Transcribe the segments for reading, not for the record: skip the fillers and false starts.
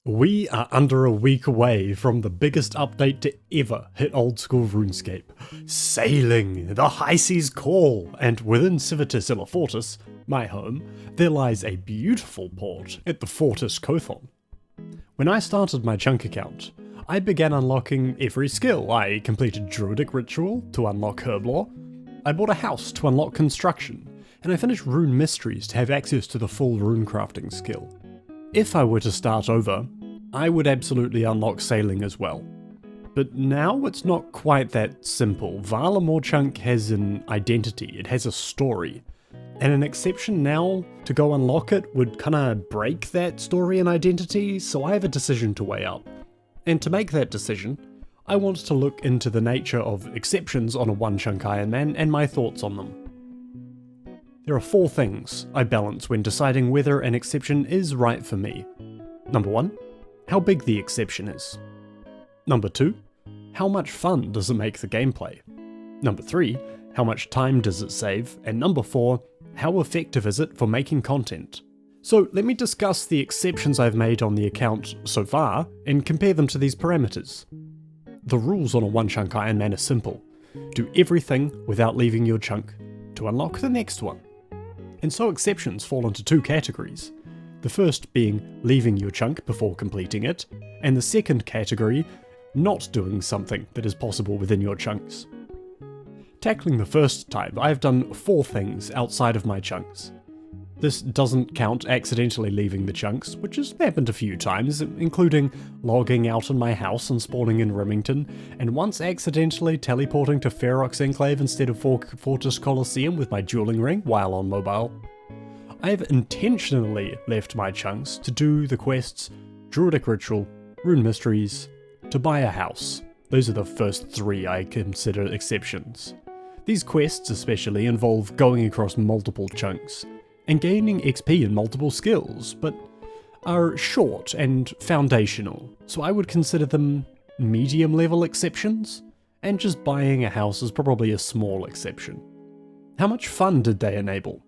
We are under a week away from the biggest update to ever hit Oldschool RuneScape. Sailing! The high seas call! And within Civitas Fortis, my home, there lies a beautiful port at the Fortis Kothon. When I started my chunk account, I began unlocking every skill. I completed Druidic Ritual to unlock Herblore, I bought a house to unlock Construction, and I finished Rune Mysteries to have access to the full rune crafting skill. If I were to start over, I would absolutely unlock sailing as well. But now it's not quite that simple. VarlmorChunk has an identity, it has a story, and an exception now to go unlock it would kinda break that story and identity, so I have a decision to weigh up. And to make that decision, I want to look into the nature of exceptions on a one-chunk Ironman and my thoughts on them. There are 4 things I balance when deciding whether an exception is right for me. Number 1, how big the exception is. Number 2, how much fun does it make the gameplay. Number 3, how much time does it save. And number 4, how effective is it for making content. So let me discuss the exceptions I've made on the account so far and compare them to these parameters. The rules on a one-chunk Ironman are simple. Do everything without leaving your chunk to unlock the next one. And so exceptions fall into 2 categories. The first being leaving your chunk before completing it, and the second category, not doing something that is possible within your chunks. Tackling the first type, I've done 4 things outside of my chunks. This doesn't count accidentally leaving the chunks, which has happened a few times, including logging out in my house and spawning in Remington, and once accidentally teleporting to Ferox Enclave instead of Fortis Coliseum with my dueling ring while on mobile. I have intentionally left my chunks to do the quests Druidic Ritual, Rune Mysteries, to buy a house. Those are the first 3 I consider exceptions. These quests especially involve going across multiple chunks and gaining XP in multiple skills, but are short and foundational, so I would consider them medium level exceptions, and just buying a house is probably a small exception. How much fun did they enable?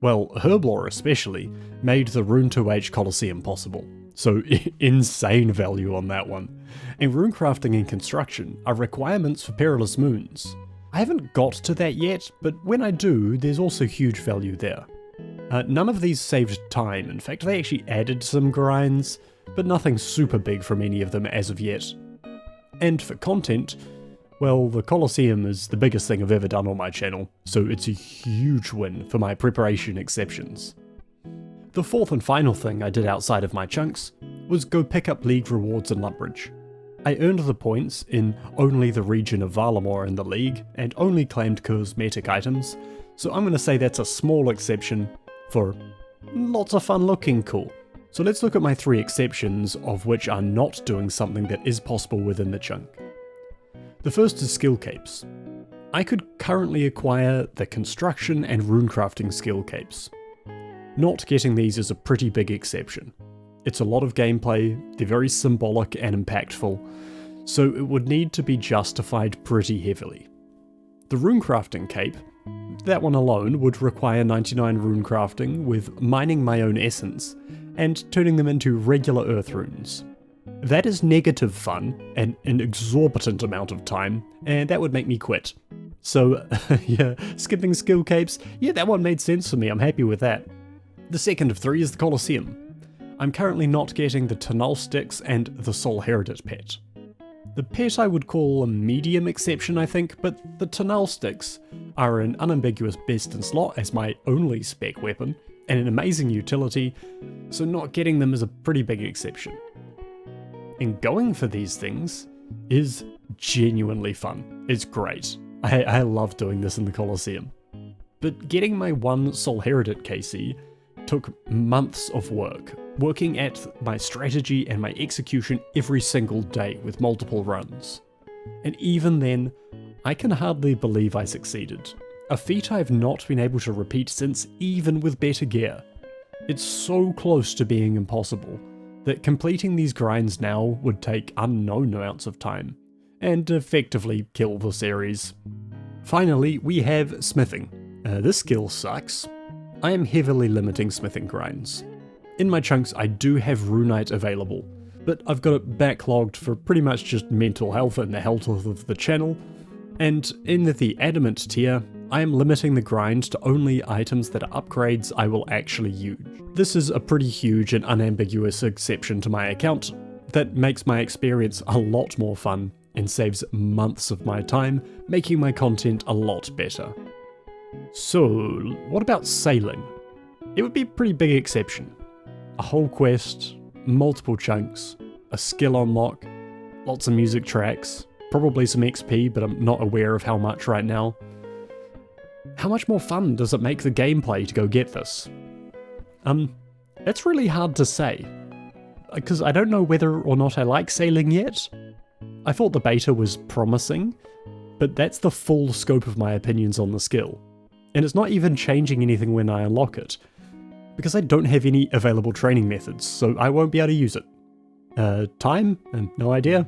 Well, Herblore especially made the Rune 2H Coliseum possible, so insane value on that one. And rune crafting and construction are requirements for Perilous Moons. I haven't got to that yet, but when I do, there's also huge value there. None of these saved time, in fact they actually added some grinds, but nothing super big from any of them as of yet. And for content, well, the Coliseum is the biggest thing I've ever done on my channel, so it's a huge win for my preparation exceptions. The 4th and final thing I did outside of my chunks was go pick up League rewards in Lumbridge. I earned the points in only the region of Varlamore in the League, and only claimed cosmetic items, so I'm going to say that's a small exception for lots of fun looking cool. So let's look at my 3 exceptions of which are not doing something that is possible within the chunk. The first is skill capes. I could currently acquire the construction and runecrafting skill capes. Not getting these is a pretty big exception. It's a lot of gameplay, they're very symbolic and impactful, so it would need to be justified pretty heavily. The runecrafting cape, that one alone would require 99 rune crafting with mining my own essence and turning them into regular earth runes. That is negative fun and an exorbitant amount of time, and that would make me quit. So yeah, skipping skill capes, yeah, that one made sense for me, I'm happy with that. The second of 3 is the Coliseum. I'm currently not getting the Tunnel Sticks and the Soul Heredit pet. The pet I would call a medium exception I think, but the Tunnel Sticks are an unambiguous best in slot as my only spec weapon, and an amazing utility, so not getting them is a pretty big exception. And going for these things is genuinely fun. It's great. I love doing this in the Coliseum. But getting my 1 Soul Heredit KC took months of work, working at my strategy and my execution every single day with multiple runs. And even then, I can hardly believe I succeeded. A feat I've not been able to repeat since, even with better gear. It's so close to being impossible that completing these grinds now would take unknown amounts of time, and effectively kill the series. Finally, we have smithing. This skill sucks. I am heavily limiting smithing grinds. In my chunks I do have Runite available, but I've got it backlogged for pretty much just mental health and the health of the channel, and in the adamant tier, I am limiting the grind to only items that are upgrades I will actually use. This is a pretty huge and unambiguous exception to my account that makes my experience a lot more fun and saves months of my time, making my content a lot better. So, what about sailing? It would be a pretty big exception. A whole quest, multiple chunks, a skill unlock, lots of music tracks, probably some XP, but I'm not aware of how much right now. How much more fun does it make the gameplay to go get this? It's really hard to say, because I don't know whether or not I like sailing yet. I thought the beta was promising, but that's the full scope of my opinions on the skill. And it's not even changing anything when I unlock it, because I don't have any available training methods, so I won't be able to use it. Time? No idea.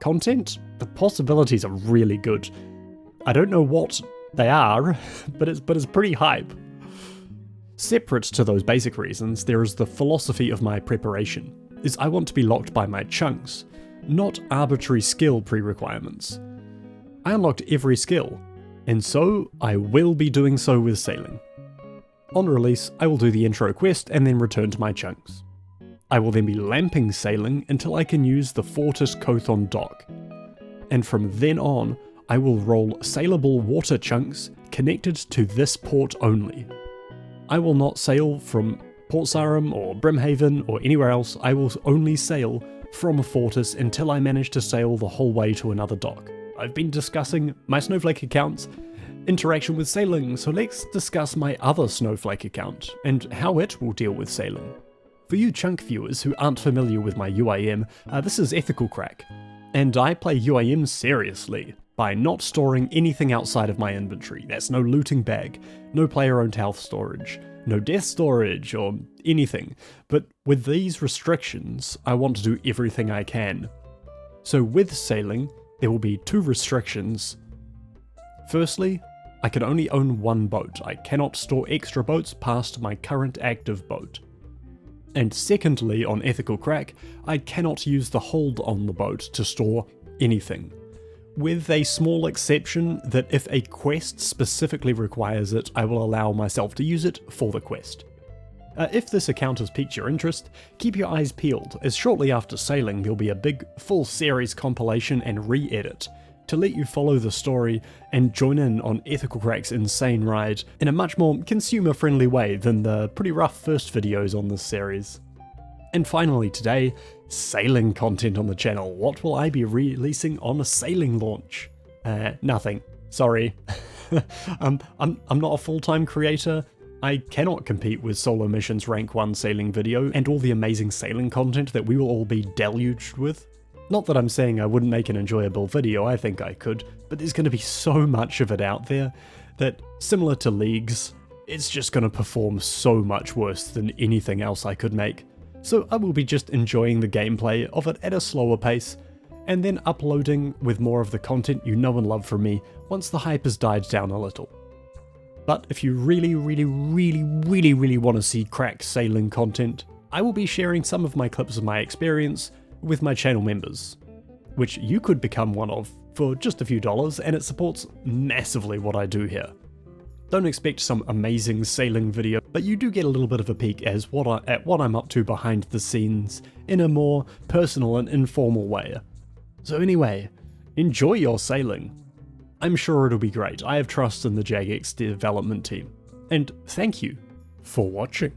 Content? The possibilities are really good. I don't know what they are, but it's pretty hype. Separate to those basic reasons, there is the philosophy of my preparation, is I want to be locked by my chunks, not arbitrary skill pre-requirements. I unlocked every skill, and so I will be doing so with sailing. On release, I will do the intro quest and then return to my chunks. I will then be lamping sailing until I can use the Fortis Cothon dock, and from then on, I will roll sailable water chunks connected to this port only. I will not sail from Port Sarum or Brimhaven or anywhere else. I will only sail from Fortis until I manage to sail the whole way to another dock. I've been discussing my Snowflake account's interaction with sailing, so let's discuss my other Snowflake account and how it will deal with sailing. For you chunk viewers who aren't familiar with my UIM, this is Ethical Crack, and I play UIM seriously by not storing anything outside of my inventory. That's no looting bag, no player-owned health storage, no death storage or anything, but with these restrictions, I want to do everything I can. So with sailing, there will be two restrictions. Firstly, I can only own one boat. I cannot store extra boats past my current active boat. And secondly, on Ethical Crack, I cannot use the hold on the boat to store anything, with a small exception that if a quest specifically requires it, I will allow myself to use it for the quest. If this account has piqued your interest, keep your eyes peeled, as shortly after sailing there'll be a big full series compilation and re-edit to let you follow the story and join in on Ethical Crack's insane ride in a much more consumer-friendly way than the pretty rough first videos on this series. And finally today, sailing content on the channel. What will I be releasing on a sailing launch? Nothing. Sorry. I'm not a full-time creator. I cannot compete with Solo Mission's Rank 1 sailing video and all the amazing sailing content that we will all be deluged with. Not that I'm saying I wouldn't make an enjoyable video, I think I could, but there's going to be so much of it out there that, similar to Leagues, it's just going to perform so much worse than anything else I could make. So I will be just enjoying the gameplay of it at a slower pace, and then uploading with more of the content you know and love from me once the hype has died down a little. But if you really want to see crack sailing content, I will be sharing some of my clips of my experience with my channel members, which you could become one of for just a few dollars, and it supports massively what I do here. Don't expect some amazing sailing video, but you do get a little bit of a peek at what I'm up to behind the scenes in a more personal and informal way. So anyway, enjoy your sailing. I'm sure it'll be great. I have trust in the Jagex development team. And thank you for watching.